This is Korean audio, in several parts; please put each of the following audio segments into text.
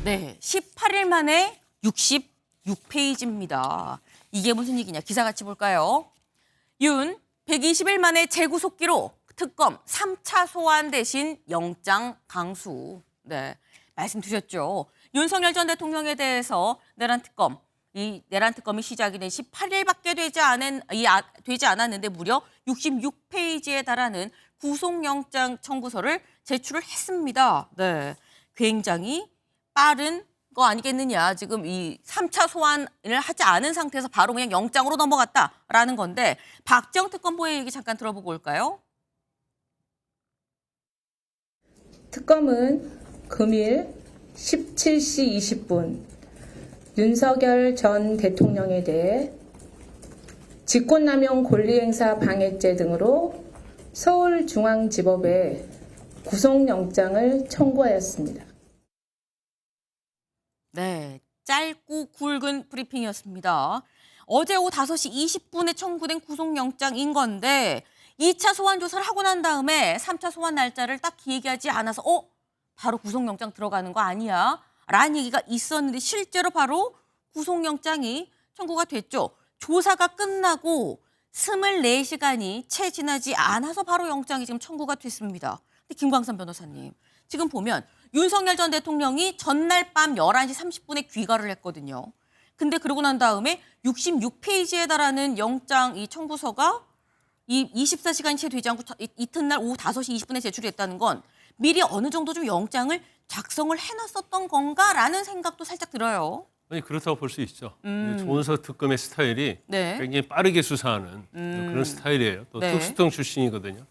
네, 18일 만에 66페이지입니다. 이게 무슨 얘기냐? 기사 같이 볼까요? 윤 120일 만에 재구속기로 특검 3차 소환 대신 영장 강수. 네, 말씀 드렸죠. 윤석열 전 대통령에 대해서 내란 특검이 시작이 된 18일밖에 되지 않았는데 무려 66페이지에 달하는 구속영장 청구서를 제출을 했습니다. 네, 굉장히 빠른 거 아니겠느냐. 지금 이 3차 소환을 하지 않은 상태에서 바로 그냥 영장으로 넘어갔다라는 건데 박지영 특검보의 얘기 잠깐 들어보고 올까요? 특검은 금일 17시 20분 윤석열 전 대통령에 대해 직권남용 권리행사 방해죄 등으로 서울중앙지법에 구속영장을 청구하였습니다. 네, 짧고 굵은 브리핑이었습니다. 어제 오후 5시 20분에 청구된 구속영장인 건데 2차 소환 조사를 하고 난 다음에 3차 소환 날짜를 딱히 얘기하지 않아서 바로 구속영장 들어가는 거 아니야? 라는 얘기가 있었는데 실제로 바로 구속영장이 청구가 됐죠. 조사가 끝나고 24시간이 채 지나지 않아서 바로 영장이 지금 청구가 됐습니다. 근데 김광선 변호사님, 지금 보면 윤석열 전 대통령이 전날 밤 11시 30분에 귀가를 했거든요. 근데 그러고 난 다음에 66페이지에 달하는 영장 이 청구서가 이 24시간이 채 되지 않고 이튿날 오후 5시 20분에 제출했다는 건 미리 어느 정도 좀 영장을 작성을 해놨었던 건가라는 생각도 살짝 들어요. 아니 그렇다고 볼 수 있죠. 조은석 특검의 스타일이 네. 굉장히 빠르게 수사하는 그런 스타일이에요. 또 네. 특수통 출신이거든요.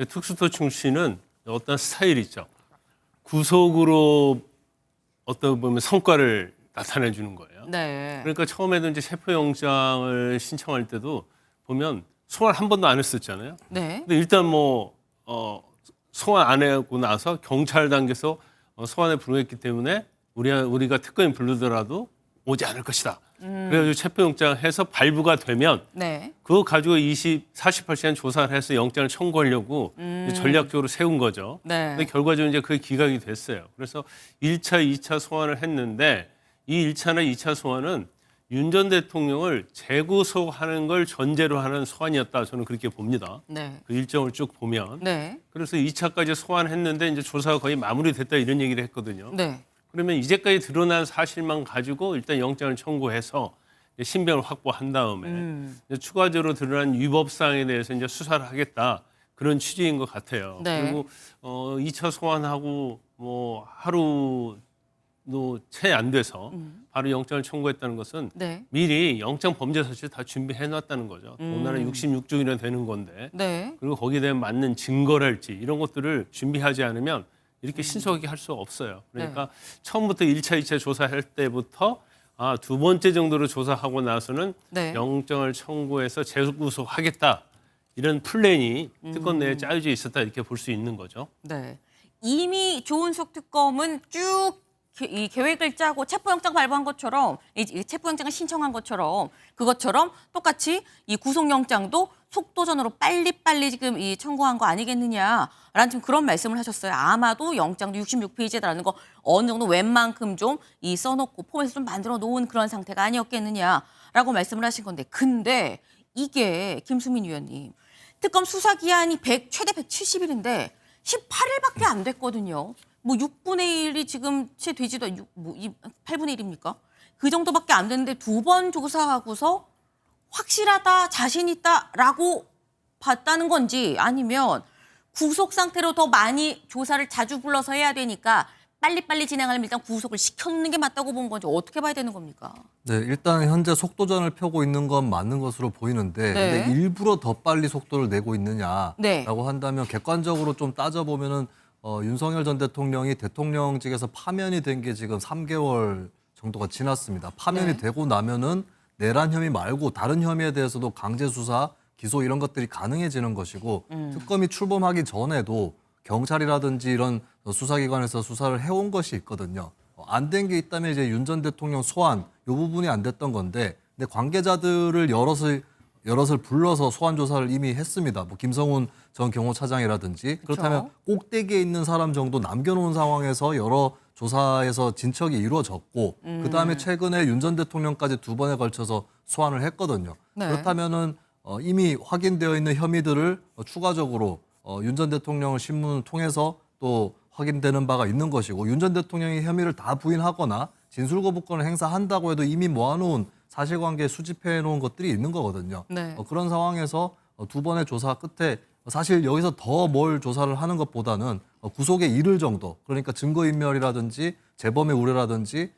특수통 출신은 어떤 스타일이 있죠. 구속으로 어떤 보면 성과를 나타내 주는 거예요. 네. 그러니까 처음에도 이제 체포영장을 신청할 때도 보면 소환 한 번도 안 했었잖아요. 네. 근데 일단 소환 안 하고 나서 경찰 단계에서 소환에 불응했기 때문에 우리가 특검이 부르더라도 오지 않을 것이다. 그래가지고 체포영장 해서 발부가 되면 네. 그거 가지고 48시간 조사를 해서 영장을 청구하려고 이제 전략적으로 세운 거죠. 네. 근데 결과적으로 이제 그게 기각이 됐어요. 그래서 1차, 2차 소환을 했는데 이 1차나 2차 소환은 윤 전 대통령을 재구속하는 걸 전제로 하는 소환이었다. 저는 그렇게 봅니다. 네. 그 일정을 쭉 보면. 네. 그래서 2차까지 소환했는데 이제 조사가 거의 마무리됐다 이런 얘기를 했거든요. 네. 그러면 이제까지 드러난 사실만 가지고 일단 영장을 청구해서 신병을 확보한 다음에 이제 추가적으로 드러난 위법 사항에 대해서 이제 수사를 하겠다 그런 취지인 것 같아요. 네. 그리고 2차 소환하고 하루도 채 안 돼서 바로 영장을 청구했다는 것은 네. 미리 영장 범죄 사실 다 준비해 놨다는 거죠. 오늘은 66종이나 되는 건데 네. 그리고 거기에 대한 맞는 증거랄지 이런 것들을 준비하지 않으면 이렇게 신속하게 할 수 없어요. 그러니까 처음부터 1차, 2차 조사할 때부터 두 번째 정도로 조사하고 나서는 네. 영장을 청구해서 재구속하겠다. 이런 플랜이 특검 내에 짜여져 있었다 이렇게 볼 수 있는 거죠. 네. 이미 조은석 특검은 쭉 이 계획을 짜고 체포영장 발부한 것처럼 이 체포영장을 신청한 것처럼 그것처럼 똑같이 이 구속영장도 속도전으로 빨리빨리 지금 이 청구한 거 아니겠느냐라는 지금 그런 말씀을 하셨어요. 아마도 영장도 66페이지에 달하는 거 어느 정도 웬만큼 좀 이 써놓고 폼에서 좀 만들어 놓은 그런 상태가 아니었겠느냐라고 말씀을 하신 건데 근데 이게 김수민 위원님 특검 수사 기한이 최대 170일인데 18일밖에 안 됐거든요. 6분의 1이 지금 채 되지도 8분의 1입니까? 그 정도밖에 안 됐는데 두 번 조사하고서 확실하다, 자신 있다라고 봤다는 건지 아니면 구속 상태로 더 많이 조사를 자주 불러서 해야 되니까 빨리빨리 진행하려면 일단 구속을 시켜놓는 게 맞다고 본 건지 어떻게 봐야 되는 겁니까? 네, 일단 현재 속도전을 펴고 있는 건 맞는 것으로 보이는데 네. 근데 일부러 더 빨리 속도를 내고 있느냐라고 네. 한다면 객관적으로 좀 따져보면은 윤석열 전 대통령이 대통령직에서 파면이 된 게 지금 3개월 정도가 지났습니다. 파면이 네. 되고 나면은 내란 혐의 말고 다른 혐의에 대해서도 강제 수사, 기소 이런 것들이 가능해지는 것이고 특검이 출범하기 전에도 경찰이라든지 이런 수사기관에서 수사를 해온 것이 있거든요. 안 된 게 있다면 이제 윤 전 대통령 소환 이 부분이 안 됐던 건데 근데 관계자들을 여럿을 불러서 소환 조사를 이미 했습니다. 김성훈 전 경호차장이라든지 그렇다면 꼭대기에 있는 사람 정도 남겨놓은 상황에서 여러 조사에서 진척이 이루어졌고 그다음에 최근에 윤 전 대통령까지 2번에 걸쳐서 소환을 했거든요. 네. 그렇다면은 이미 확인되어 있는 혐의들을 추가적으로 윤 전 대통령을 신문을 통해서 또 확인되는 바가 있는 것이고 윤 전 대통령이 혐의를 다 부인하거나 진술거부권을 행사한다고 해도 이미 모아놓은 사실관계 수집해 놓은 것들이 있는 거거든요. 네. 그런 상황에서 2번의 조사 끝에 사실 여기서 더 뭘 조사를 하는 것보다는 구속에 이를 정도, 그러니까 증거인멸이라든지 재범의 우려라든지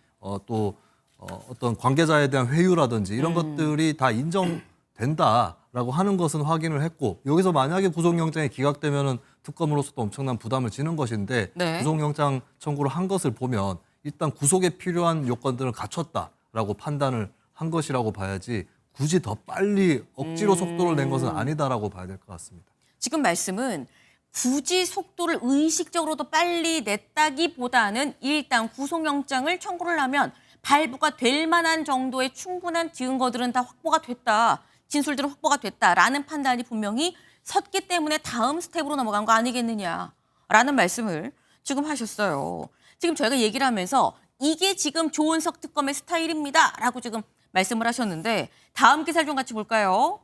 또 어떤 관계자에 대한 회유라든지 이런 것들이 다 인정된다라고 하는 것은 확인을 했고, 여기서 만약에 구속영장이 기각되면은 특검으로서도 엄청난 부담을 지는 것인데 네. 구속영장 청구를 한 것을 보면 일단 구속에 필요한 요건들을 갖췄다라고 판단을 한 것이라고 봐야지 굳이 더 빨리 억지로 속도를 낸 것은 아니다라고 봐야 될 것 같습니다. 지금 말씀은 굳이 속도를 의식적으로 더 빨리 냈다기보다는 일단 구속영장을 청구를 하면 발부가 될 만한 정도의 충분한 증거들은 다 확보가 됐다. 진술들은 확보가 됐다라는 판단이 분명히 섰기 때문에 다음 스텝으로 넘어간 거 아니겠느냐라는 말씀을 지금 하셨어요. 지금 저희가 얘기를 하면서 이게 지금 조은석 특검의 스타일입니다라고 지금 말씀을 하셨는데 다음 기사를 좀 같이 볼까요?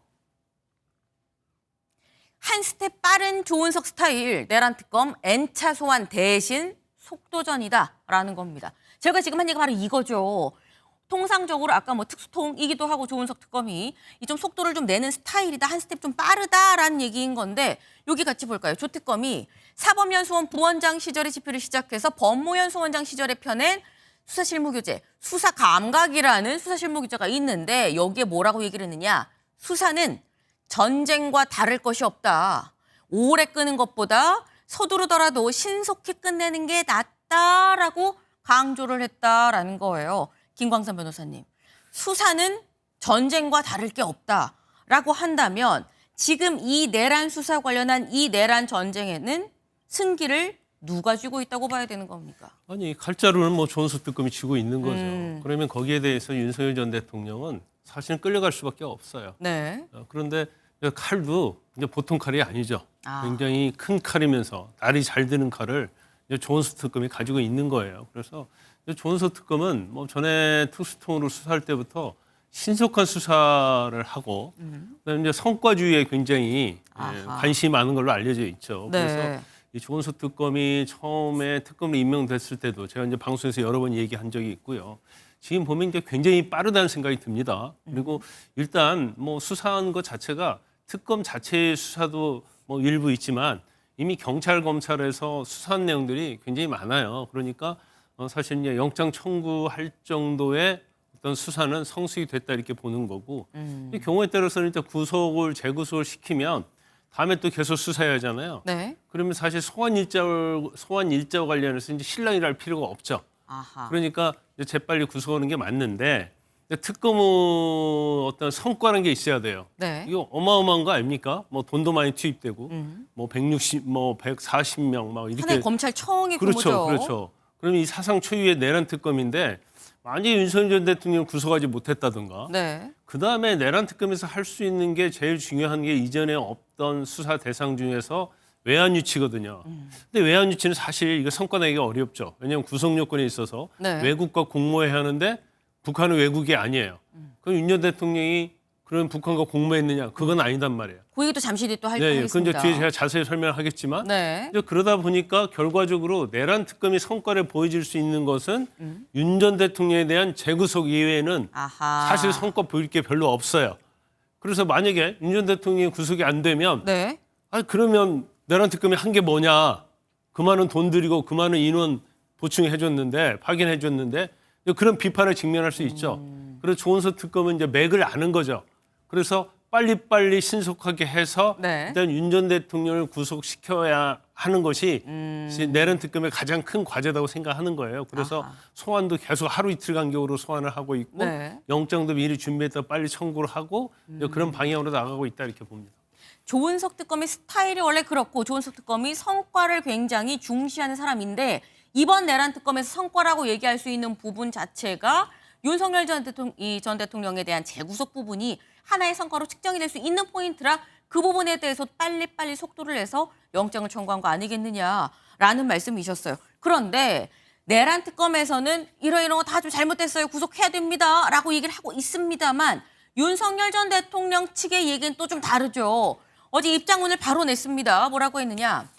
한 스텝 빠른 조은석 스타일 내란 특검 N차 소환 대신 속도전이다라는 겁니다. 제가 지금 한 얘기가 바로 이거죠. 통상적으로 아까 뭐 특수통이기도 하고 조은석 특검이 이 좀 속도를 좀 내는 스타일이다, 한 스텝 좀 빠르다라는 얘기인 건데 여기 같이 볼까요? 조 특검이 사법연수원 부원장 시절의 집필을 시작해서 법무연수원장 시절에 펴낸 수사실무규제, 수사감각이라는 수사실무규제가 있는데 여기에 뭐라고 얘기를 했느냐? 수사는 전쟁과 다를 것이 없다. 오래 끄는 것보다 서두르더라도 신속히 끝내는 게 낫다라고 강조를 했다라는 거예요. 김광선 변호사님. 수사는 전쟁과 다를 게 없다라고 한다면 지금 이 내란 수사 관련한 이 내란 전쟁에는 승기를 누가 쥐고 있다고 봐야 되는 겁니까? 아니 칼자루는 뭐 조은석 특검이 쥐고 있는 거죠. 그러면 거기에 대해서 윤석열 전 대통령은 사실은 끌려갈 수밖에 없어요. 네. 그런데 칼도 이제 보통 칼이 아니죠. 아. 굉장히 큰 칼이면서 날이 잘 드는 칼을 이제 조은석 특검이 가지고 있는 거예요. 그래서 이제 조은석 특검은 뭐 전에 특수통으로 수사할 때부터 신속한 수사를 하고 그다음에 이제 성과주의에 굉장히 아하. 관심이 많은 걸로 알려져 있죠. 네. 그래서 이 조은석 특검이 처음에 특검으로 임명됐을 때도 제가 이제 방송에서 여러 번 얘기한 적이 있고요. 지금 보면 이제 굉장히 빠르다는 생각이 듭니다. 그리고 일단 뭐 수사한 것 자체가 특검 자체의 수사도 뭐 일부 있지만 이미 경찰 검찰에서 수사한 내용들이 굉장히 많아요. 그러니까 사실 이제 영장 청구할 정도의 어떤 수사는 성숙이 됐다 이렇게 보는 거고 이 경우에 따라서는 일단 구속을 재구속을 시키면 다음에 또 계속 수사해야 하잖아요. 네. 그러면 사실 소환 일자와 관련해서 이제 실랑이를 할 필요가 없죠. 아하. 그러니까 이제 재빨리 구속하는 게 맞는데 특검의 어떤 성과라는 게 있어야 돼요. 네. 이거 어마어마한 거 아닙니까? 뭐 돈도 많이 투입되고 뭐 160, 뭐 140명 막 이렇게 하나의 검찰청의 그렇죠, 규모죠. 그렇죠. 그러면 이 사상 초유의 내란 특검인데 만약에 윤석열 전 대통령을 구속하지 못했다든가 네. 그다음에 내란 특검에서 할 수 있는 게 제일 중요한 게 이전에 없던 수사 대상 중에서 외환 유치거든요. 근데 외환 유치는 사실 이거 성과 내기가 어렵죠. 왜냐하면 구속 요건에 있어서 네. 외국과 공모해야 하는데 북한은 외국이 아니에요. 그럼 윤 전 대통령이 그런 북한과 공모했느냐? 그건 아니단 말이에요. 그 얘기도 잠시 뒤에 또 네, 그건 이제 하겠습니다. 뒤에 제가 자세히 설명하겠지만 네. 이제 그러다 보니까 결과적으로 내란 특검이 성과를 보여줄 수 있는 것은 윤 전 대통령에 대한 재구속 이외에는 아하. 사실 성과 보일 게 별로 없어요. 그래서 만약에 윤 전 대통령이 구속이 안 되면 네. 그러면 내란 특검이 한 게 뭐냐? 그 많은 돈 들이고 그 많은 인원 보충해 줬는데 파견해 줬는데 그런 비판을 직면할 수 있죠. 그래서 조은석 특검은 이제 맥을 아는 거죠. 그래서 빨리빨리 신속하게 해서 네. 일단 윤 전 대통령을 구속시켜야 하는 것이 내란 특검의 가장 큰 과제라고 생각하는 거예요. 그래서 아하. 소환도 계속 하루 이틀 간격으로 소환을 하고 있고 네. 영장도 미리 준비해서 빨리 청구를 하고 그런 방향으로 나가고 있다 이렇게 봅니다. 조은석 특검의 스타일이 원래 그렇고 조은석 특검이 성과를 굉장히 중시하는 사람인데 이번 내란 특검에서 성과라고 얘기할 수 있는 부분 자체가 윤석열 전 대통령에 대한 재구속 부분이 하나의 성과로 측정이 될 수 있는 포인트라 그 부분에 대해서 빨리빨리 속도를 내서 영장을 청구한 거 아니겠느냐라는 말씀이셨어요. 그런데 내란 특검에서는 이런 거 다 좀 잘못됐어요. 구속해야 됩니다. 라고 얘기를 하고 있습니다만 윤석열 전 대통령 측의 얘기는 또 좀 다르죠. 어제 입장문을 바로 냈습니다. 뭐라고 했느냐.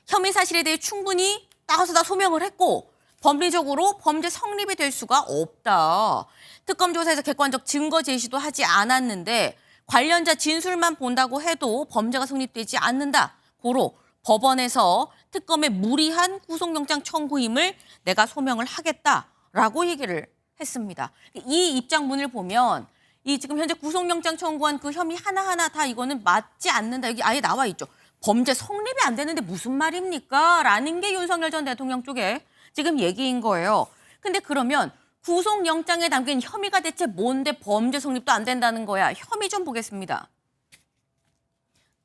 혐의 사실에 대해 충분히 나가서 다 소명을 했고 법리적으로 범죄 성립이 될 수가 없다. 특검 조사에서 객관적 증거 제시도 하지 않았는데 관련자 진술만 본다고 해도 범죄가 성립되지 않는다. 고로 법원에서 특검의 무리한 구속영장 청구임을 내가 소명을 하겠다라고 얘기를 했습니다. 이 입장문을 보면 이 지금 현재 구속영장 청구한 그 혐의 하나하나 다 이거는 맞지 않는다. 여기 아예 나와 있죠. 범죄 성립이 안 되는데 무슨 말입니까? 라는 게 윤석열 전 대통령 쪽에 지금 얘기인 거예요. 근데 그러면 구속영장에 담긴 혐의가 대체 뭔데 범죄 성립도 안 된다는 거야. 혐의 좀 보겠습니다.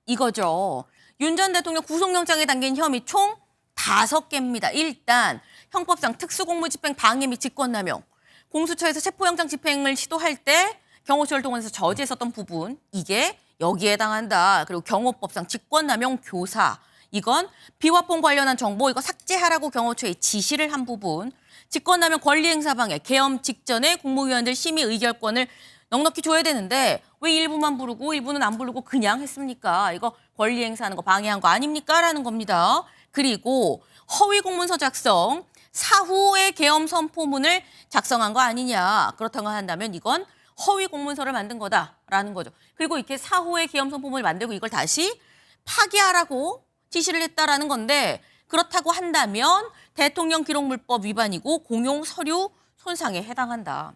이거죠. 윤 전 대통령 구속영장에 담긴 혐의 총 5개입니다. 일단 형법상 특수공무집행 방해 및 직권남용. 공수처에서 체포영장 집행을 시도할 때 경호처를 동원해서 저지했었던 부분. 이게 여기에 해당한다. 그리고 경호법상 직권남용 교사. 이건 비화폰 관련한 정보 이거 삭제하라고 경호처에 지시를 한 부분. 직권남용 권리행사 방해. 계엄 직전에 국무위원들 심의 의결권을 넉넉히 줘야 되는데 왜 일부만 부르고 일부는 안 부르고 그냥 했습니까? 이거 권리행사하는 거 방해한 거 아닙니까? 라는 겁니다. 그리고 허위 공문서 작성. 사후에 계엄 선포문을 작성한 거 아니냐. 그렇다고 한다면 이건 허위 공문서를 만든 거다라는 거죠. 그리고 이렇게 사후에 계엄 선포문을 만들고 이걸 다시 파기하라고 지시를 했다라는 건데 그렇다고 한다면 대통령 기록물법 위반이고 공용 서류 손상에 해당한다.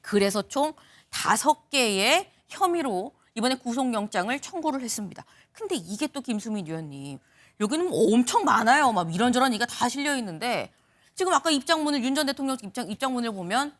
그래서 총 5개의 혐의로 이번에 구속영장을 청구를 했습니다. 근데 이게 또 김수민 위원님 여기는 뭐 엄청 많아요. 막 이런저런 얘기가 다 실려 있는데 지금 아까 입장문을 윤 전 대통령 입장문을 보면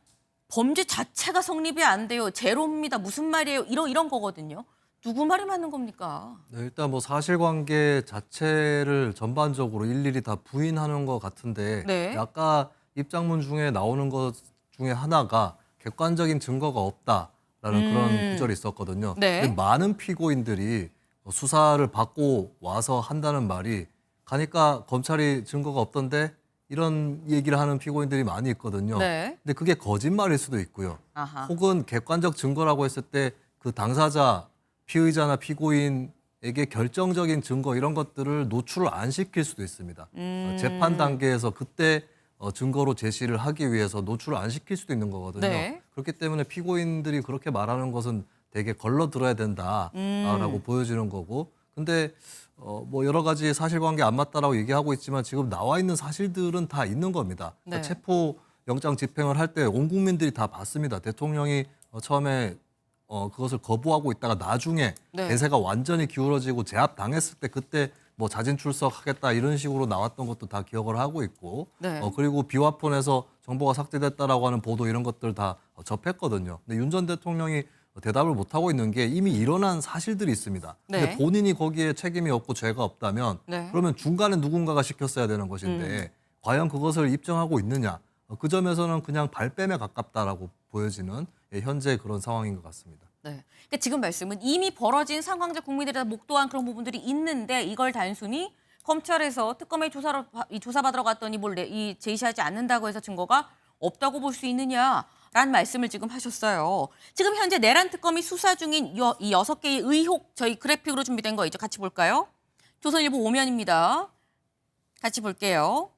범죄 자체가 성립이 안 돼요. 제로입니다. 무슨 말이에요? 이런 거거든요. 누구 말이 맞는 겁니까? 네, 일단 뭐 사실관계 자체를 전반적으로 일일이 다 부인하는 것 같은데 네. 아까 입장문 중에 나오는 것 중에 하나가 객관적인 증거가 없다라는 그런 구절이 있었거든요. 네. 근데 많은 피고인들이 수사를 받고 와서 한다는 말이 가니까 검찰이 증거가 없던데 이런 얘기를 하는 피고인들이 많이 있거든요. 네. 근데 그게 거짓말일 수도 있고요. 아하. 혹은 객관적 증거라고 했을 때 그 당사자, 피의자나 피고인에게 결정적인 증거 이런 것들을 노출을 안 시킬 수도 있습니다. 재판 단계에서 그때 증거로 제시를 하기 위해서 노출을 안 시킬 수도 있는 거거든요. 네. 그렇기 때문에 피고인들이 그렇게 말하는 것은 되게 걸러 들어야 된다라고 보여지는 거고. 근데 뭐 여러 가지 사실관계 안 맞다라고 얘기하고 있지만 지금 나와 있는 사실들은 다 있는 겁니다. 그러니까 네. 체포 영장 집행을 할 때 온 국민들이 다 봤습니다. 대통령이 처음에 그것을 거부하고 있다가 나중에 네. 대세가 완전히 기울어지고 제압 당했을 때 그때 뭐 자진 출석하겠다 이런 식으로 나왔던 것도 다 기억을 하고 있고 네. 그리고 비화폰에서 정보가 삭제됐다라고 하는 보도 이런 것들 다 접했거든요. 근데 윤 전 대통령이 대답을 못 하고 있는 게 이미 일어난 사실들이 있습니다. 근데 네. 본인이 거기에 책임이 없고 죄가 없다면 네. 그러면 중간에 누군가가 시켰어야 되는 것인데 과연 그것을 입증하고 있느냐? 그 점에서는 그냥 발뺌에 가깝다라고 보여지는 현재 그런 상황인 것 같습니다. 네. 그러니까 지금 말씀은 이미 벌어진 상황적 국민들이 다 목도한 그런 부분들이 있는데 이걸 단순히 검찰에서 특검에 조사받으러 갔더니 이 제시하지 않는다고 해서 증거가 없다고 볼 수 있느냐라는 말씀을 지금 하셨어요. 지금 현재 내란 특검이 수사 중인 이 6개의 의혹 저희 그래픽으로 준비된 거 있죠. 같이 볼까요? 조선일보 5면입니다. 같이 볼게요.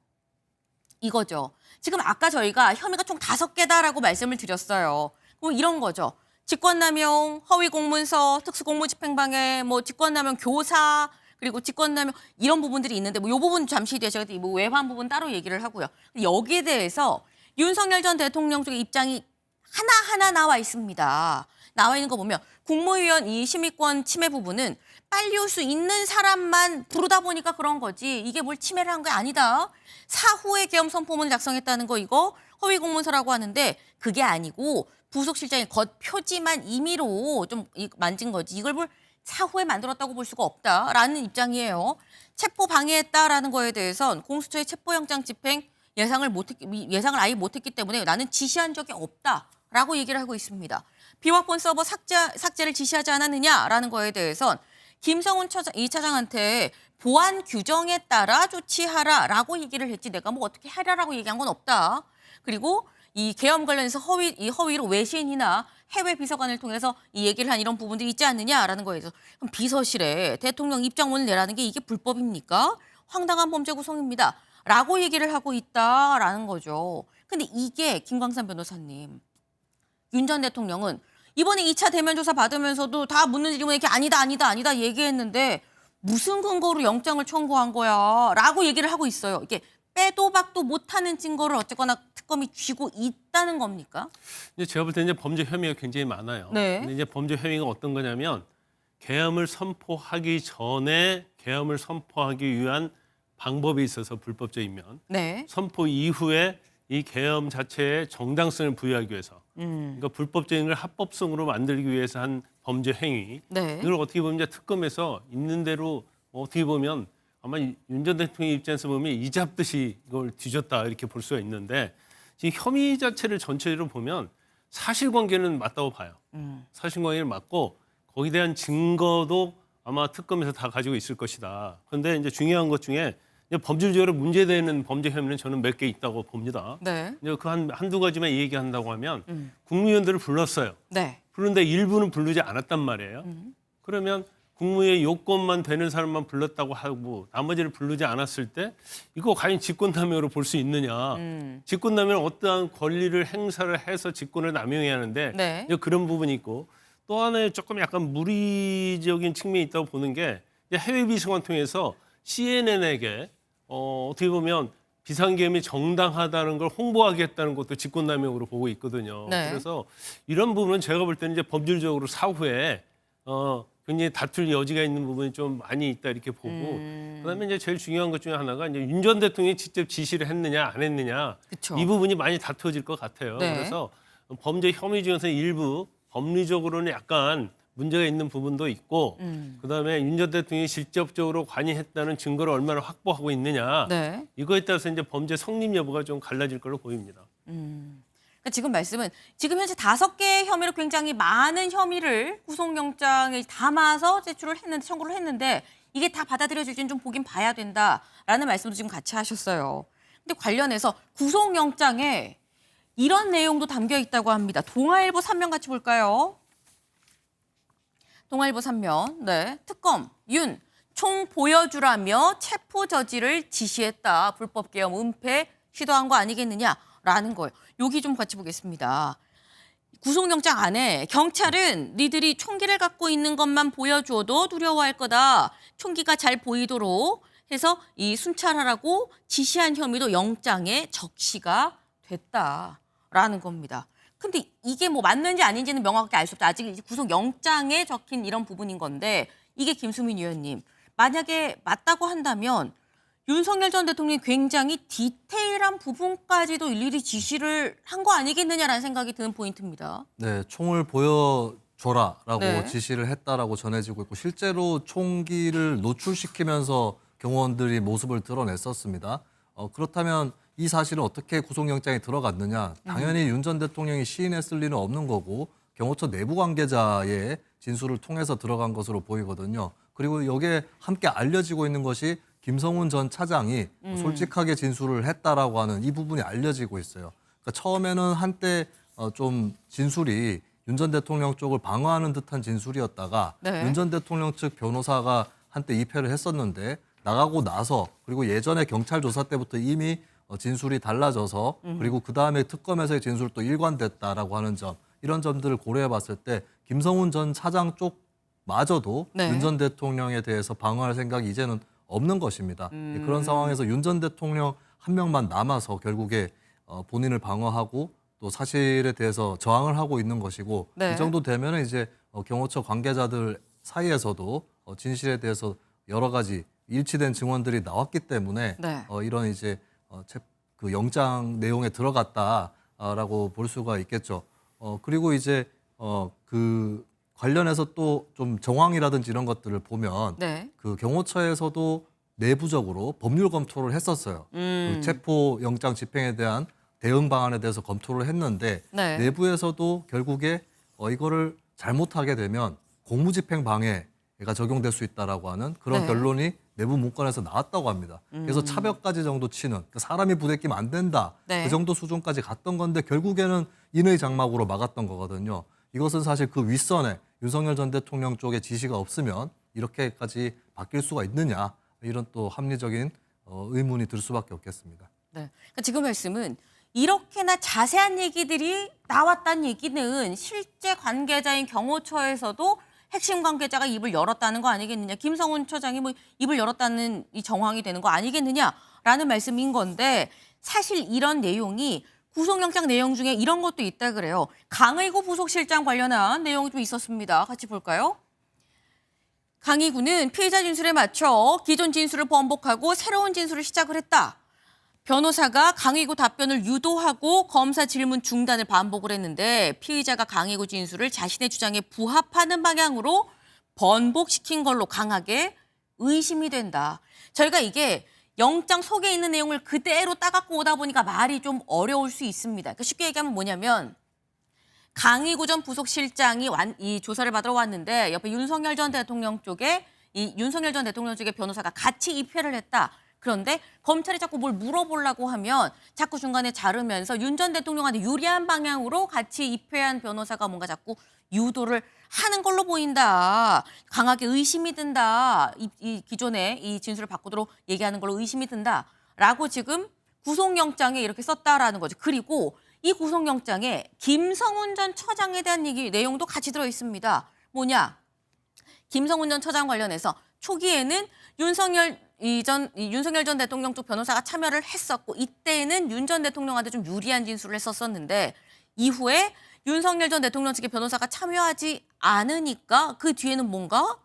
이거죠. 지금 아까 저희가 혐의가 총 5개다라고 말씀을 드렸어요. 그럼 이런 거죠. 직권남용, 허위공문서, 특수공무집행방해, 뭐 직권남용 교사, 그리고 직권남용 이런 부분들이 있는데 뭐 이 부분 잠시 뒤에 제가 뭐 외환 부분 따로 얘기를 하고요. 여기에 대해서 윤석열 전 대통령 쪽의 입장이 하나하나 나와 있습니다. 나와 있는 거 보면 국무위원 이 심의권 침해 부분은 빨리 올 수 있는 사람만 부르다 보니까 그런 거지. 이게 뭘 침해를 한 게 아니다. 사후에 계엄 선포문을 작성했다는 거 이거 허위 공문서라고 하는데 그게 아니고 부속실장의 겉표지만 임의로 좀 만진 거지. 이걸 뭘 사후에 만들었다고 볼 수가 없다라는 입장이에요. 체포 방해했다라는 거에 대해선 공수처의 체포영장 집행 예상을 아예 못했기 때문에 나는 지시한 적이 없다라고 얘기를 하고 있습니다. 비화폰 서버 삭제를 지시하지 않았느냐라는 거에 대해선 김성훈 차장한테 보안 규정에 따라 조치하라라고 얘기를 했지 내가 뭐 어떻게 하라라고 얘기한 건 없다. 그리고 이 계엄 관련해서 허위로 외신이나 해외 비서관을 통해서 이 얘기를 한 이런 부분들이 있지 않느냐라는 거에서 그럼 비서실에 대통령 입장문을 내라는 게 이게 불법입니까? 황당한 범죄 구성입니다. 라고 얘기를 하고 있다라는 거죠. 근데 이게 김광산 변호사님, 윤 전 대통령은 이번에 2차 대면 조사 받으면서도 다 묻는 질문에 이렇게 아니다 얘기했는데 무슨 근거로 영장을 청구한 거야? 라고 얘기를 하고 있어요. 이게 빼도 박도 못하는 증거를 어쨌거나 특검이 쥐고 있다는 겁니까? 이제 제가 볼 때 이제 범죄 혐의가 굉장히 많아요. 네. 근데 이제 범죄 혐의가 어떤 거냐면 계엄을 선포하기 전에 계엄을 선포하기 위한 방법이 있어서 불법적이면 네. 선포 이후에 이 계엄 자체에 정당성을 부여하기 위해서 그러니까 불법적인 걸 합법성으로 만들기 위해서 한 범죄 행위. 네. 이걸 어떻게 보면 이제 특검에서 있는 대로 어떻게 보면 아마 윤 전 대통령 입장에서 보면 이 잡듯이 이걸 뒤졌다 이렇게 볼 수가 있는데 지금 혐의 자체를 전체적으로 보면 사실관계는 맞다고 봐요. 사실관계는 맞고 거기에 대한 증거도 아마 특검에서 다 가지고 있을 것이다. 그런데 이제 중요한 것 중에 이제 범죄적으로 문제되는 범죄 혐의는 저는 몇 개 있다고 봅니다. 네. 이제 그 한두 가지만 얘기한다고 하면 국무위원들을 불렀어요. 네. 부르는데 일부는 부르지 않았단 말이에요. 그러면 국무회의 요건만 되는 사람만 불렀다고 하고 나머지를 부르지 않았을 때 이거 과연 직권남용으로 볼 수 있느냐. 직권남용은 어떠한 권리를 행사를 해서 직권을 남용해야 하는데 네. 이제 그런 부분이 있고 또 하나의 조금 약간 무리적인 측면이 있다고 보는 게 이제 해외 비서관 통해서 CNN에게 어떻게 보면 비상계엄이 정당하다는 걸 홍보하겠다는 것도 직권남용으로 보고 있거든요. 네. 그래서 이런 부분은 제가 볼 때는 이제 법률적으로 사후에 굉장히 다툴 여지가 있는 부분이 좀 많이 있다 이렇게 보고 그다음에 이제 제일 중요한 것 중에 하나가 이제 윤 전 대통령이 직접 지시를 했느냐 안 했느냐 그쵸. 이 부분이 많이 다투어질 것 같아요. 네. 그래서 범죄 혐의 중에서 일부 법리적으로는 약간 문제가 있는 부분도 있고 그다음에 윤 전 대통령이 직접적으로 관여했다는 증거를 얼마나 확보하고 있느냐 네. 이거에 따라서 이제 범죄 성립 여부가 좀 갈라질 걸로 보입니다. 그러니까 지금 말씀은 지금 현재 5개의 혐의로 굉장히 많은 혐의를 구속영장에 담아서 청구를 했는데 이게 다 받아들여질지는 좀 보긴 봐야 된다라는 말씀도 지금 같이 하셨어요. 근데 관련해서 구속영장에 이런 내용도 담겨 있다고 합니다. 동아일보 3면 같이 볼까요? 동아일보 3면. 네. 특검 윤 총 보여주라며 체포 저지를 지시했다. 불법 계엄 은폐 시도한 거 아니겠느냐라는 거예요. 여기 좀 같이 보겠습니다. 구속영장 안에 경찰은 니들이 총기를 갖고 있는 것만 보여줘도 두려워할 거다. 총기가 잘 보이도록 해서 이 순찰하라고 지시한 혐의도 영장에 적시가 됐다라는 겁니다. 근데 이게 뭐 맞는지 아닌지는 명확하게 알 수 없다. 아직 이제 구속영장에 적힌 이런 부분인 건데 이게 김수민 의원님 만약에 맞다고 한다면 윤석열 전 대통령이 굉장히 디테일한 부분까지도 일일이 지시를 한 거 아니겠느냐라는 생각이 드는 포인트입니다. 네, 총을 보여줘라라고 네. 지시를 했다라고 전해지고 있고 실제로 총기를 노출시키면서 경호원들이 모습을 드러냈었습니다. 그렇다면 이 사실은 어떻게 구속영장에 들어갔느냐? 당연히 윤 전 대통령이 시인했을 리는 없는 거고 경호처 내부 관계자의 진술을 통해서 들어간 것으로 보이거든요. 그리고 여기에 함께 알려지고 있는 것이 김성훈 전 차장이 솔직하게 진술을 했다라고 하는 이 부분이 알려지고 있어요. 그러니까 처음에는 한때 좀 진술이 윤 전 대통령 쪽을 방어하는 듯한 진술이었다가 네. 윤 전 대통령 측 변호사가 한때 입회를 했었는데 나가고 나서 그리고 예전에 경찰 조사 때부터 이미 진술이 달라져서 그리고 그다음에 특검에서의 진술도 일관됐다라고 하는 점 이런 점들을 고려해 봤을 때 김성훈 전 차장 쪽마저도 네. 윤 전 대통령에 대해서 방어할 생각이 이제는 없는 것입니다. 그런 상황에서 윤 전 대통령 한 명만 남아서 결국에 본인을 방어하고 또 사실에 대해서 저항을 하고 있는 것이고 네. 이 정도 되면 이제 경호처 관계자들 사이에서도 진실에 대해서 여러 가지 일치된 증언들이 나왔기 때문에 네. 이런 이제 그 영장 내용에 들어갔다라고 볼 수가 있겠죠. 그리고 이제 그 관련해서 또 좀 정황이라든지 이런 것들을 보면 네. 그 경호처에서도 내부적으로 법률 검토를 했었어요. 그 체포 영장 집행에 대한 대응 방안에 대해서 검토를 했는데 네. 내부에서도 결국에 이거를 잘못하게 되면 공무집행 방해 얘가 적용될 수 있다라고 하는 그런 네. 결론이 내부 문건에서 나왔다고 합니다. 그래서 차벽까지 정도 치는 그러니까 사람이 부대끼면 안 된다. 네. 그 정도 수준까지 갔던 건데 결국에는 인의 장막으로 막았던 거거든요. 이것은 사실 그 윗선에 윤석열 전 대통령 쪽에 지시가 없으면 이렇게까지 바뀔 수가 있느냐 이런 또 합리적인 의문이 들 수밖에 없겠습니다. 네. 그러니까 지금 말씀은 이렇게나 자세한 얘기들이 나왔다는 얘기는 실제 관계자인 경호처에서도 핵심 관계자가 입을 열었다는 거 아니겠느냐. 김성훈 처장이 뭐 입을 열었다는 이 정황이 되는 거 아니겠느냐라는 말씀인 건데 사실 이런 내용이 구속영장 내용 중에 이런 것도 있다 그래요. 강의구 부속실장 관련한 내용이 좀 있었습니다. 같이 볼까요? 강의구는 피해자 진술에 맞춰 기존 진술을 번복하고 새로운 진술을 시작을 했다. 변호사가 강의구 답변을 유도하고 검사 질문 중단을 반복을 했는데 피의자가 강의구 진술을 자신의 주장에 부합하는 방향으로 번복시킨 걸로 강하게 의심이 된다. 저희가 이게 영장 속에 있는 내용을 그대로 따갖고 오다 보니까 말이 좀 어려울 수 있습니다. 그러니까 쉽게 얘기하면 뭐냐면 강의구 전 부속실장이 이 조사를 받으러 왔는데 옆에 윤석열 전 대통령 쪽에 변호사가 같이 입회를 했다. 그런데 검찰이 자꾸 뭘 물어보려고 하면 자꾸 중간에 자르면서 윤 전 대통령한테 유리한 방향으로 같이 입회한 변호사가 뭔가 자꾸 유도를 하는 걸로 보인다. 강하게 의심이 든다. 이 기존에 이 진술을 바꾸도록 얘기하는 걸로 의심이 든다라고 지금 구속영장에 이렇게 썼다라는 거죠. 그리고 이 구속영장에 김성훈 전 처장에 대한 내용도 같이 들어 있습니다. 뭐냐? 김성훈 전 처장 관련해서 초기에는 윤석열 전 대통령 쪽 변호사가 참여를 했었고 이때는 윤 전 대통령한테 좀 유리한 진술을 했었었는데 이후에 윤석열 전 대통령 측의 변호사가 참여하지 않으니까 그 뒤에는 뭔가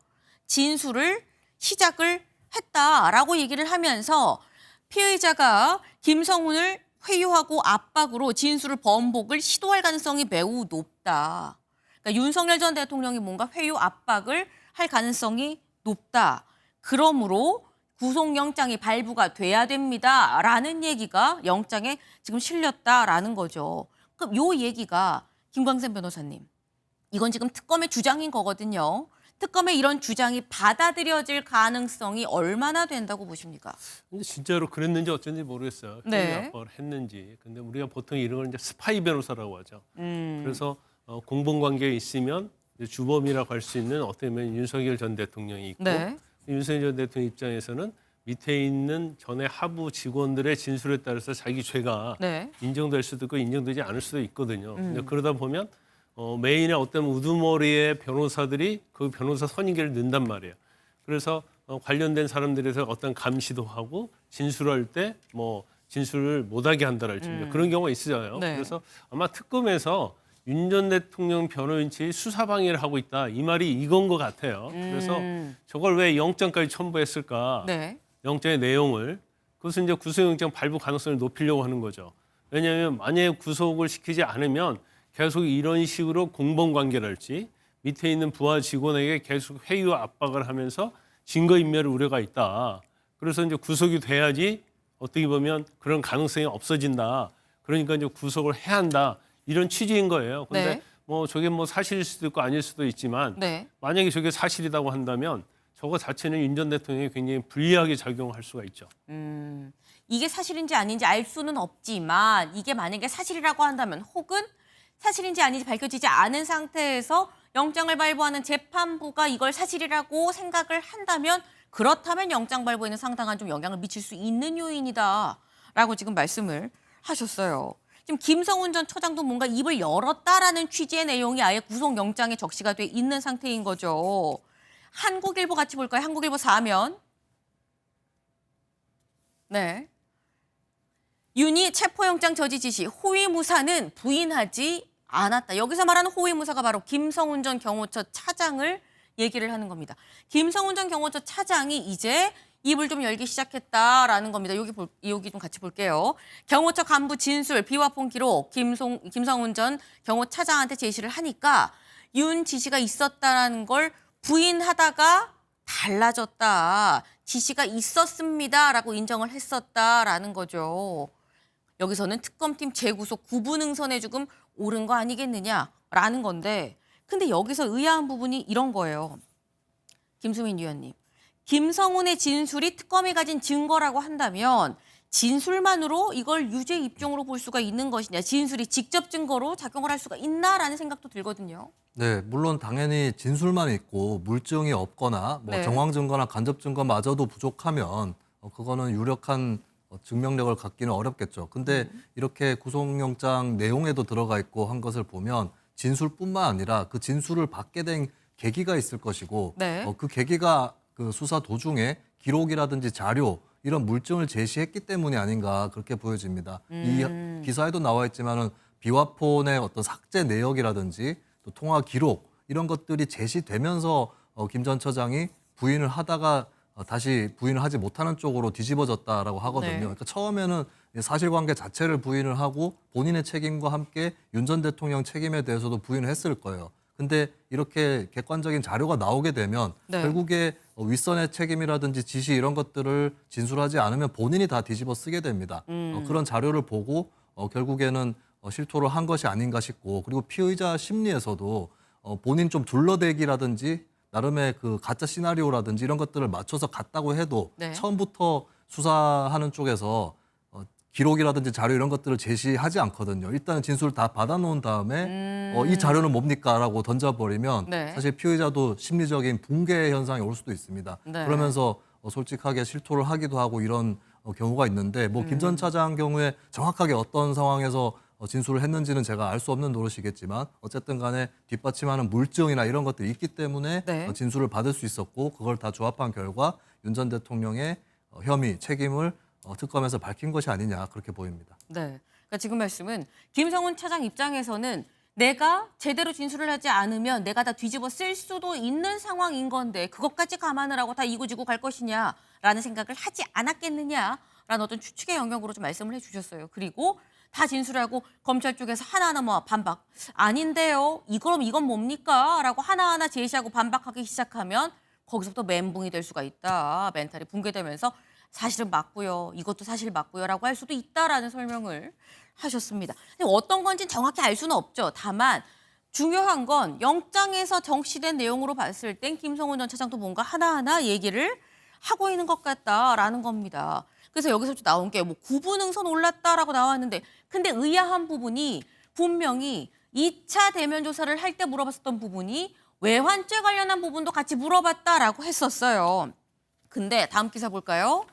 진술을 시작을 했다라고 얘기를 하면서 피의자가 김성훈을 회유하고 압박으로 진술을 번복을 시도할 가능성이 매우 높다. 그러니까 윤석열 전 대통령이 뭔가 회유 압박을 할 가능성이 높다. 그러므로 구속영장이 발부가 돼야 됩니다라는 얘기가 영장에 지금 실렸다라는 거죠. 그럼 요 얘기가 김광센 변호사님, 이건 지금 특검의 주장인 거거든요. 특검의 이런 주장이 받아들여질 가능성이 얼마나 된다고 보십니까? 근데 진짜로 그랬는지 어쩐지 모르겠어요. 네. 압박을 했는지. 근데 우리가 보통 이런 걸 이제 스파이 변호사라고 하죠. 그래서 공범 관계에 있으면 이제 주범이라고 할 수 있는 어떻게 보면 윤석열 전 대통령이 있고 네. 윤석열 전 대통령 입장에서는 밑에 있는 전에 하부 직원들의 진술에 따라서 자기 죄가 네. 인정될 수도 있고 인정되지 않을 수도 있거든요. 근데 그러다 보면 메인의 어떤 우두머리의 변호사들이 그 변호사 선임계를 넣는단 말이에요. 그래서 관련된 사람들에서 어떤 감시도 하고 진술할 때 뭐 진술을 못하게 한다랄지 그런 경우가 있어요. 네. 그래서 아마 특검에서 윤 전 대통령 변호인 측이 수사 방해를 하고 있다. 이 말이 이건 것 같아요. 그래서 저걸 왜 영장까지 첨부했을까? 네. 영장의 내용을. 그것은 이제 구속영장 발부 가능성을 높이려고 하는 거죠. 왜냐하면 만약에 구속을 시키지 않으면 계속 이런 식으로 공범관계랄지 밑에 있는 부하 직원에게 계속 회유 압박을 하면서 증거인멸 우려가 있다. 그래서 이제 구속이 돼야지 어떻게 보면 그런 가능성이 없어진다. 그러니까 이제 구속을 해야 한다. 이런 취지인 거예요. 그런데 네. 뭐 저게 뭐 사실일 수도 있고 아닐 수도 있지만 네. 만약에 저게 사실이라고 한다면 저거 자체는 윤 전 대통령이 굉장히 불리하게 작용할 수가 있죠. 이게 사실인지 아닌지 알 수는 없지만 이게 만약에 사실이라고 한다면 혹은 사실인지 아닌지 밝혀지지 않은 상태에서 영장을 발부하는 재판부가 이걸 사실이라고 생각을 한다면 그렇다면 영장 발부에는 상당한 좀 영향을 미칠 수 있는 요인이다라고 지금 말씀을 하셨어요. 지금 김성훈 전 처장도 뭔가 입을 열었다라는 취지의 내용이 아예 구속영장에 적시가 돼 있는 상태인 거죠. 한국일보 같이 볼까요? 한국일보 4면. 네. 윤희 체포영장 저지 지시 호위무사는 부인하지 않았다. 여기서 말하는 호위무사가 바로 김성훈 전 경호처 차장을 얘기를 하는 겁니다. 김성훈 전 경호처 차장이 이제 입을 좀 열기 시작했다라는 겁니다. 여기 좀 같이 볼게요. 경호처 간부 진술, 비화폰 기록, 김성훈 전 경호차장한테 제시를 하니까 윤 지시가 있었다라는 걸 부인하다가 달라졌다. 지시가 있었습니다라고 인정을 했었다라는 거죠. 여기서는 특검팀 재구속 구분응선에 조금 옳은 거 아니겠느냐라는 건데 근데 여기서 의아한 부분이 이런 거예요. 김수민 위원님. 김성훈의 진술이 특검이 가진 증거라고 한다면 진술만으로 이걸 유죄 입증으로 볼 수가 있는 것이냐, 진술이 직접 증거로 작용을 할 수가 있나라는 생각도 들거든요. 네, 물론 당연히 진술만 있고 물증이 없거나 뭐 네. 정황 증거나 간접 증거마저도 부족하면 그거는 유력한 증명력을 갖기는 어렵겠죠. 근데 이렇게 구속영장 내용에도 들어가 있고 한 것을 보면 진술뿐만 아니라 그 진술을 받게 된 계기가 있을 것이고 네. 그 계기가 그 수사 도중에 기록이라든지 자료 이런 물증을 제시했기 때문이 아닌가 그렇게 보여집니다. 이 기사에도 나와 있지만은 비화폰의 어떤 삭제 내역이라든지 또 통화 기록 이런 것들이 제시되면서 김 전 처장이 부인을 하다가 다시 부인을 하지 못하는 쪽으로 뒤집어졌다라고 하거든요. 네. 그러니까 처음에는 사실관계 자체를 부인을 하고 본인의 책임과 함께 윤 전 대통령 책임에 대해서도 부인을 했을 거예요. 근데 이렇게 객관적인 자료가 나오게 되면 네. 결국에 윗선의 책임이라든지 지시 이런 것들을 진술하지 않으면 본인이 다 뒤집어 쓰게 됩니다. 그런 자료를 보고 결국에는 실토를 한 것이 아닌가 싶고, 그리고 피의자 심리에서도 본인 좀 둘러대기라든지 나름의 그 가짜 시나리오라든지 이런 것들을 맞춰서 갔다고 해도 네. 처음부터 수사하는 쪽에서 기록이라든지 자료 이런 것들을 제시하지 않거든요. 일단 진술을 다 받아놓은 다음에 이 자료는 뭡니까라고 던져버리면 네. 사실 피의자도 심리적인 붕괴 현상이 올 수도 있습니다. 네. 그러면서 솔직하게 실토를 하기도 하고 이런 경우가 있는데 뭐 김 전 차장 경우에 정확하게 어떤 상황에서 진술을 했는지는 제가 알 수 없는 노릇이겠지만 어쨌든 간에 뒷받침하는 물증이나 이런 것들이 있기 때문에 네. 진술을 받을 수 있었고 그걸 다 조합한 결과 윤 전 대통령의 혐의, 책임을 특검에서 밝힌 것이 아니냐 그렇게 보입니다. 네. 그러니까 지금 말씀은 김성훈 차장 입장에서는 내가 제대로 진술을 하지 않으면 내가 다 뒤집어 쓸 수도 있는 상황인 건데 그것까지 감안을 하고 다 이고지고 갈 것이냐라는 생각을 하지 않았겠느냐라는 어떤 추측의 영역으로 좀 말씀을 해주셨어요. 그리고 다 진술하고 검찰 쪽에서 하나하나 뭐 반박. 아닌데요. 이건 뭡니까? 라고 하나하나 제시하고 반박하기 시작하면 거기서부터 멘붕이 될 수가 있다. 멘탈이 붕괴되면서 사실은 맞고요. 이것도 사실 맞고요. 라고 할 수도 있다라는 설명을 하셨습니다. 근데 어떤 건지는 정확히 알 수는 없죠. 다만 중요한 건 영장에서 정시된 내용으로 봤을 땐 김성훈 전 차장도 뭔가 하나하나 얘기를 하고 있는 것 같다라는 겁니다. 그래서 여기서부터 나온 게 뭐 구분응선 올랐다라고 나왔는데 근데 의아한 부분이 분명히 2차 대면 조사를 할 때 물어봤었던 부분이 외환죄 관련한 부분도 같이 물어봤다라고 했었어요. 근데 다음 기사 볼까요?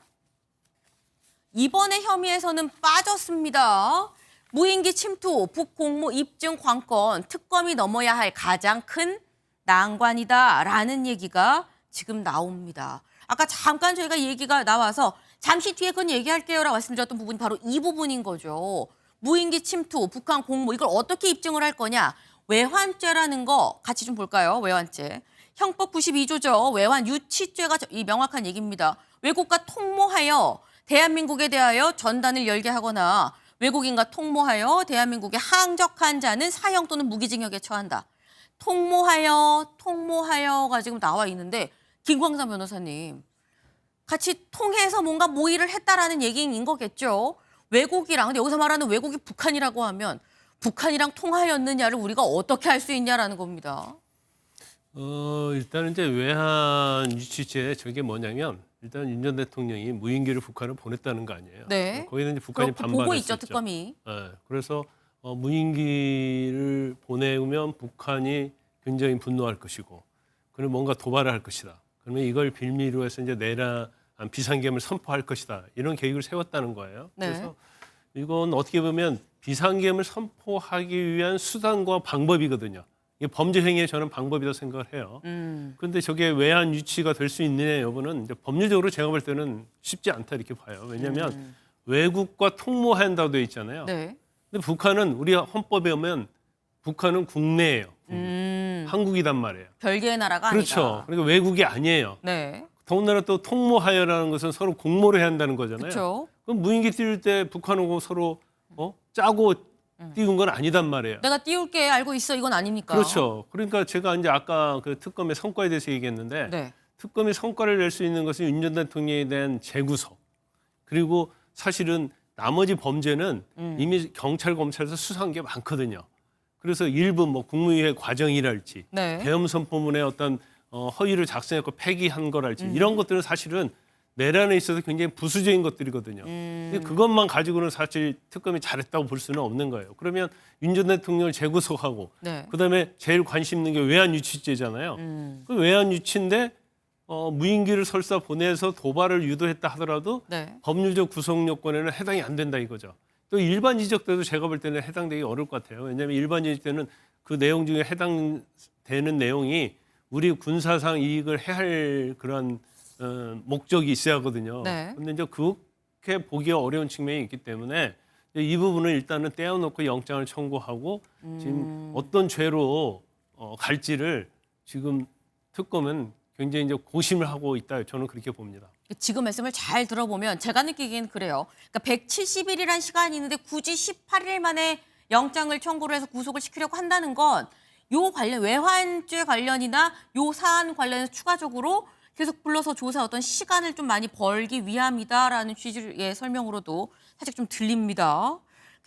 이번에 혐의에서는 빠졌습니다. 무인기 침투, 북공모 입증 관건, 특검이 넘어야 할 가장 큰 난관이다라는 얘기가 지금 나옵니다. 아까 잠깐 저희가 얘기가 나와서 잠시 뒤에 그건 얘기할게요라고 말씀드렸던 부분이 바로 이 부분인 거죠. 무인기 침투, 북한 공모 이걸 어떻게 입증을 할 거냐. 외환죄라는 거 같이 좀 볼까요? 외환죄. 형법 92조죠. 외환 유치죄가 이 명확한 얘기입니다. 외국과 통모하여 대한민국에 대하여 전단을 열게 하거나 외국인과 통모하여 대한민국에 항적한 자는 사형 또는 무기징역에 처한다. 통모하여가 지금 나와 있는데 김광삼 변호사님 같이 통해서 뭔가 모의를 했다라는 얘기인 거겠죠. 외국이랑 근데 여기서 말하는 외국이 북한이라고 하면 북한이랑 통하였느냐를 우리가 어떻게 할 수 있냐라는 겁니다. 일단 이제 외환 유치죄 저게 뭐냐면 일단 윤 전 대통령이 무인기를 북한을 보냈다는 거 아니에요. 네. 거기는 이제 북한이 그렇게 반발했었죠. 보고 있죠, 특검이. 네, 그래서 무인기를 보내면 북한이 굉장히 분노할 것이고, 그리고 뭔가 도발을 할 것이다. 그러면 이걸 빌미로 해서 이제 내란 비상계엄을 선포할 것이다. 이런 계획을 세웠다는 거예요. 네. 그래서 이건 어떻게 보면 비상계엄을 선포하기 위한 수단과 방법이거든요. 이게 범죄 행위의 저는 방법이라고 생각을 해요. 그런데 저게 외환 유치가 될 수 있느냐 여부는 이제 법률적으로 제가 볼 때는 쉽지 않다 이렇게 봐요. 왜냐하면 외국과 통모한다고 되어 있잖아요. 네. 근데 북한은 우리 헌법에 보면 북한은 국내예요. 한국이단 말이에요. 별개의 나라가 그렇죠. 아니다. 그러니까 외국이 아니에요. 네. 더군다나 또 통모하여라는 것은 서로 공모를 해야 한다는 거잖아요. 그렇죠. 그럼 무인기 띄울 때 북한하고 서로 짜고 띄운 건 아니단 말이에요. 내가 띄울게 알고 있어 이건 아닙니까? 그렇죠. 그러니까 제가 이제 아까 그 특검의 성과에 대해서 얘기했는데 네. 특검이 성과를 낼 수 있는 것은 윤 전 대통령에 대한 재구속 그리고 사실은 나머지 범죄는 이미 경찰 검찰에서 수사한 게 많거든요. 그래서 일부 뭐 국무위회 과정이랄지 네. 계엄 선포문의 어떤 허위를 작성했고 폐기한 거랄지 이런 것들은 사실은 내란에 있어서 굉장히 부수적인 것들이거든요. 근데 그것만 가지고는 사실 특검이 잘했다고 볼 수는 없는 거예요. 그러면 윤 전 대통령을 재구속하고 네. 그다음에 제일 관심 있는 게 외환유치죄잖아요. 그 외환유치인데 무인기를 설사 보내서 도발을 유도했다 하더라도 네. 법률적 구속 요건에는 해당이 안 된다 이거죠. 또 일반 이적 때도 제가 볼 때는 해당되기 어려울 것 같아요. 왜냐하면 일반 이적 때는 그 내용 중에 해당되는 내용이 우리 군사상 이익을 해할 그런 목적이 있어야 하거든요. 네. 그런데 이제 그렇게 보기가 어려운 측면이 있기 때문에 이 부분을 일단은 떼어놓고 영장을 청구하고 지금 어떤 죄로 갈지를 지금 특검은 굉장히 이제 고심을 하고 있다. 저는 그렇게 봅니다. 지금 말씀을 잘 들어보면 제가 느끼기엔 그래요. 그러니까 170일이란 시간이 있는데 굳이 18일 만에 영장을 청구를 해서 구속을 시키려고 한다는 건 요 관련 외환죄 관련이나 요 사안 관련해서 추가적으로 계속 불러서 조사 어떤 시간을 좀 많이 벌기 위함이다라는 취지의 설명으로도 살짝 좀 들립니다.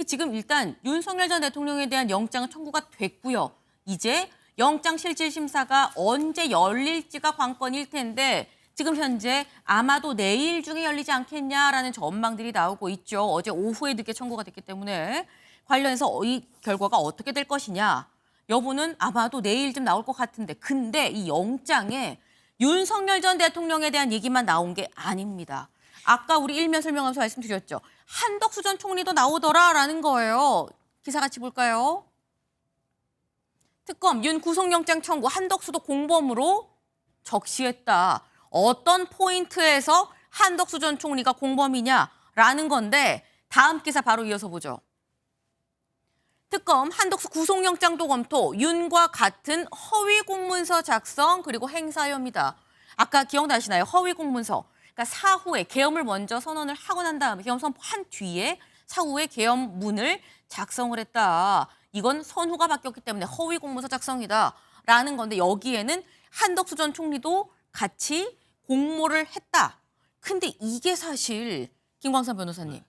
지금 일단 윤석열 전 대통령에 대한 영장 청구가 됐고요. 이제 영장실질심사가 언제 열릴지가 관건일 텐데 지금 현재 아마도 내일 중에 열리지 않겠냐라는 전망들이 나오고 있죠. 어제 오후에 늦게 청구가 됐기 때문에 관련해서 이 결과가 어떻게 될 것이냐 여부는 아마도 내일쯤 나올 것 같은데 근데 이 영장에 윤석열 전 대통령에 대한 얘기만 나온 게 아닙니다. 아까 우리 일면 설명하면서 말씀드렸죠. 한덕수 전 총리도 나오더라라는 거예요. 기사 같이 볼까요? 특검 윤 구속영장 청구 한덕수도 공범으로 적시했다. 어떤 포인트에서 한덕수 전 총리가 공범이냐라는 건데 다음 기사 바로 이어서 보죠. 특검 한덕수 구속영장도 검토, 윤과 같은 허위 공문서 작성 그리고 행사 혐의다. 아까 기억나시나요? 허위 공문서. 그러니까 사후에 계엄을 먼저 선언을 하고 난 다음에 계엄 선포한 뒤에 사후에 계엄문을 작성을 했다. 이건 선후가 바뀌었기 때문에 허위 공문서 작성이다라는 건데 여기에는 한덕수 전 총리도 같이 공모를 했다. 근데 이게 사실 김광삼 변호사님.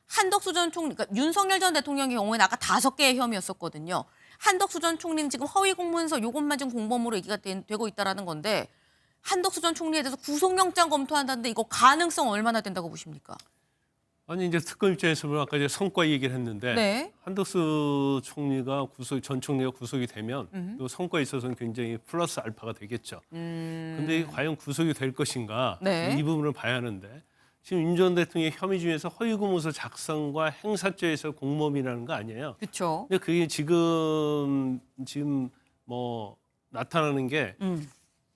한덕수 전 총리, 그러니까 윤석열 전 대통령의 경우에는 아까 5개의 혐의였었거든요. 한덕수 전 총리는 지금 허위 공문서 이것만 지금 공범으로 얘기가 되고 있다라는 건데 한덕수 전 총리에 대해서 구속영장 검토한다는데 이거 가능성 얼마나 된다고 보십니까? 아니 이제 특검 입장에서 보면 아까 이제 성과 얘기를 했는데 네. 한덕수 총리가 전 총리가 구속이 되면 또 성과에 있어서는 굉장히 플러스 알파가 되겠죠. 근데 이게 과연 구속이 될 것인가 네. 이 부분을 봐야 하는데 지금 윤 전 대통령의 혐의 중에서 허위 공문서 작성과 행사죄에서 공범이라는 거 아니에요. 그렇죠. 근데 그게 지금 뭐 나타나는 게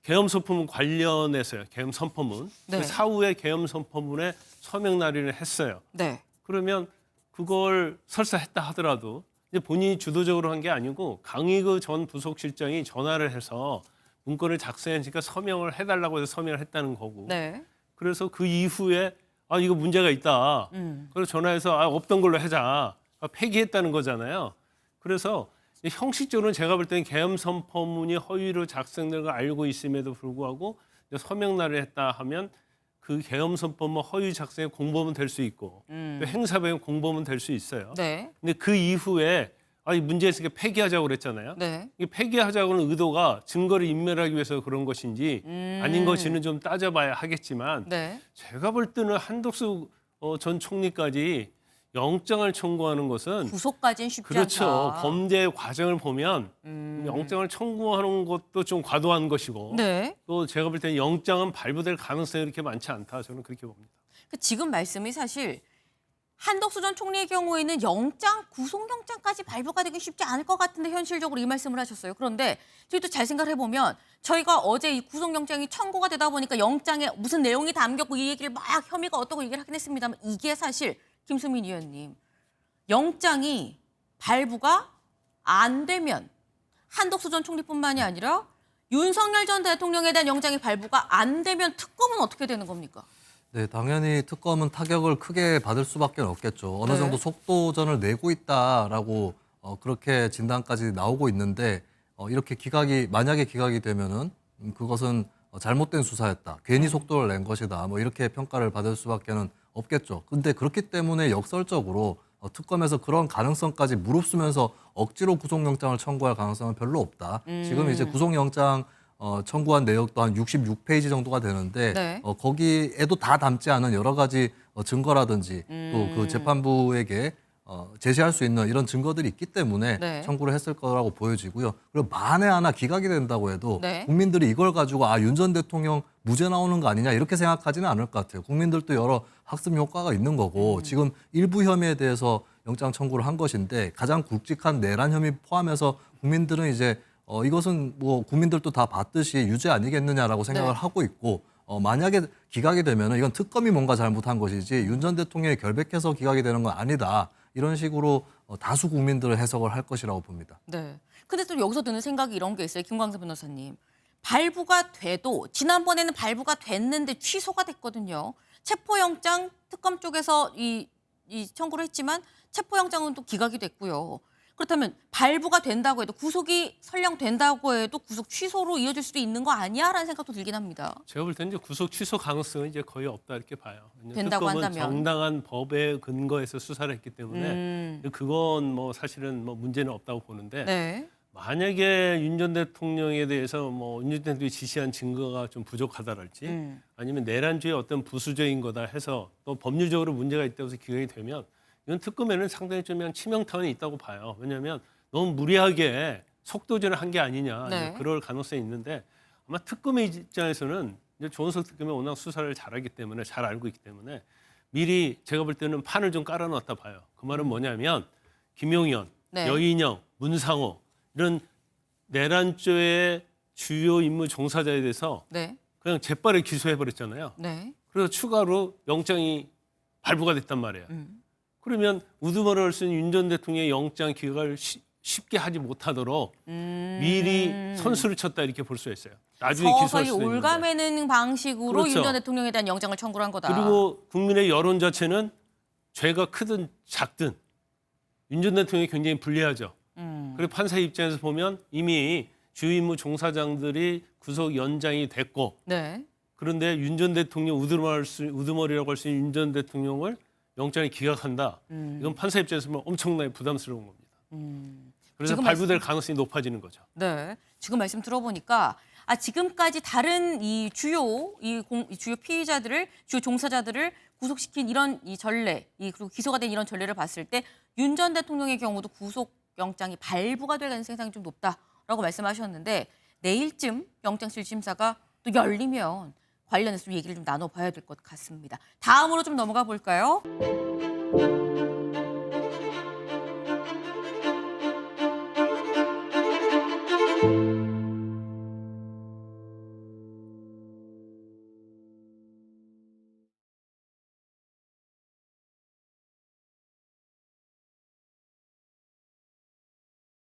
계엄 선포문 관련해서요. 계엄 선포문. 네. 사후에 계엄 선포문에 서명 날인을 했어요. 네. 그러면 그걸 설사 했다 하더라도 이제 본인이 주도적으로 한 게 아니고 강의그 전 부속실장이 전화를 해서 문건을 작성하니까 서명을 해달라고 해서 서명을 했다는 거고. 네. 그래서 그 이후에 이거 문제가 있다. 그래서 전화해서 없던 걸로 하자. 폐기했다는 거잖아요. 그래서 형식적으로는 제가 볼 때는 계엄 선포문이 허위로 작성된 걸 알고 있음에도 불구하고 서명날을 했다 하면 그 계엄 선포문 허위 작성의 공범은 될 수 있고 또 행사병 공범은 될 수 있어요. 네. 근데 그 이후에 이 문제 있으니까 폐기하자고 그랬잖아요. 네. 이 폐기하자고는 의도가 증거를 인멸하기 위해서 그런 것인지 아닌 것인지는 좀 따져봐야 하겠지만 네. 제가 볼 때는 한덕수 전 총리까지 영장을 청구하는 것은 구속까지는 쉽지 그렇죠. 않다. 범죄 과정을 보면 영장을 청구하는 것도 좀 과도한 것이고 네. 또 제가 볼 때는 영장은 발부될 가능성이 그렇게 많지 않다. 저는 그렇게 봅니다. 지금 말씀이 사실 한덕수 전 총리의 경우에는 구속영장까지 발부가 되기 쉽지 않을 것 같은데 현실적으로 이 말씀을 하셨어요. 그런데 저희 또 잘 생각을 해보면 저희가 어제 이 구속영장이 청구가 되다 보니까 영장에 무슨 내용이 담겼고 이 얘기를 막 혐의가 어떻고 얘기를 하긴 했습니다만 이게 사실 김수민 의원님 영장이 발부가 안 되면 한덕수 전 총리뿐만이 아니라 윤석열 전 대통령에 대한 영장이 발부가 안 되면 특검은 어떻게 되는 겁니까? 네, 당연히 특검은 타격을 크게 받을 수밖에 없겠죠. 어느 네. 정도 속도전을 내고 있다라고 그렇게 진단까지 나오고 있는데 이렇게 만약에 기각이 되면은 그것은 잘못된 수사였다. 괜히 속도를 낸 것이다. 뭐 이렇게 평가를 받을 수밖에는 없겠죠. 근데 그렇기 때문에 역설적으로 특검에서 그런 가능성까지 무릅쓰면서 억지로 구속영장을 청구할 가능성은 별로 없다. 지금 이제 구속영장 청구한 내역도 한 66페이지 정도가 되는데 네. 거기에도 다 담지 않은 여러 가지 증거라든지 또 그 재판부에게 제시할 수 있는 이런 증거들이 있기 때문에 네. 청구를 했을 거라고 보여지고요. 그리고 만에 하나 기각이 된다고 해도 네. 국민들이 이걸 가지고 윤 전 대통령 무죄 나오는 거 아니냐 이렇게 생각하지는 않을 것 같아요. 국민들도 여러 학습 효과가 있는 거고 지금 일부 혐의에 대해서 영장 청구를 한 것인데 가장 굵직한 내란 혐의 포함해서 국민들은 이제 이것은 뭐 국민들도 다 봤듯이 유죄 아니겠느냐라고 생각을 네. 하고 있고 만약에 기각이 되면은 이건 특검이 뭔가 잘못한 것이지 윤 전 대통령이 결백해서 기각이 되는 건 아니다. 이런 식으로 다수 국민들은 해석을 할 것이라고 봅니다. 네. 근데 또 여기서 드는 생각이 이런 게 있어요. 김광석 변호사님. 발부가 돼도 지난번에는 발부가 됐는데 취소가 됐거든요. 체포영장 특검 쪽에서 이 청구를 했지만 체포영장은 또 기각이 됐고요. 그렇다면 발부가 된다고 해도 구속이 설령 된다고 해도 구속 취소로 이어질 수도 있는 거 아니야라는 생각도 들긴 합니다. 제가 볼 때는 이제 구속 취소 가능성은 이제 거의 없다 이렇게 봐요. 왜냐하면 된다고 특검은 한다면. 정당한 법에 근거해서 수사를 했기 때문에 그건 뭐 사실은 뭐 문제는 없다고 보는데 네. 만약에 윤 전 대통령에 대해서 뭐 윤 전 대통령이 지시한 증거가 좀 부족하다랄지 아니면 내란죄의 어떤 부수적인 거다 해서 또 법률적으로 문제가 있다고 해서 기각이 되면 이건 특검에는 상당히 좀 그냥 치명타운이 있다고 봐요. 왜냐하면 너무 무리하게 속도전을 한 게 아니냐 네. 이제 그럴 가능성이 있는데 아마 특검의 입장에서는 이제 조은석 특검이 워낙 수사를 잘하기 때문에 잘 알고 있기 때문에 미리 제가 볼 때는 판을 좀 깔아놨다 봐요. 그 말은 뭐냐면 김용현, 네. 여인영, 문상호 이런 내란죄의 주요 임무 종사자에 대해서 네. 그냥 재빠르게 기소해버렸잖아요. 네. 그래서 추가로 영장이 발부가 됐단 말이에요. 그러면 우두머리 할 수 있는 윤 전 대통령의 영장 기각을 쉽게 하지 못하도록 미리 선수를 쳤다 이렇게 볼 수 있어요. 나중에 기소할 서서히 수도 있는데. 올가매는 방식으로 그렇죠. 윤 전 대통령에 대한 영장을 청구를 한 거다. 그리고 국민의 여론 자체는 죄가 크든 작든 윤 전 대통령이 굉장히 불리하죠. 그리고 판사 입장에서 보면 이미 주요 임무 종사장들이 구속 연장이 됐고 네. 그런데 윤 전 대통령 우두머리라고 할 수 있는 윤 전 대통령을 영장에 기각한다. 이건 판사 입장에서 보면 엄청나게 부담스러운 겁니다. 그래서 지금 발부될 가능성이 높아지는 거죠. 네. 지금 말씀 들어보니까 지금까지 다른 이 주요 피의자들을 주요 종사자들을 구속시킨 이런 이 전례, 그리고 기소가 된 이런 전례를 봤을 때 윤 전 대통령의 경우도 구속 영장이 발부가 될 가능성이 상당히 좀 높다라고 말씀하셨는데 내일쯤 영장실심사가 또 열리면 관련해서 좀 얘기를 좀 나눠봐야 될 것 같습니다. 다음으로 좀 넘어가 볼까요?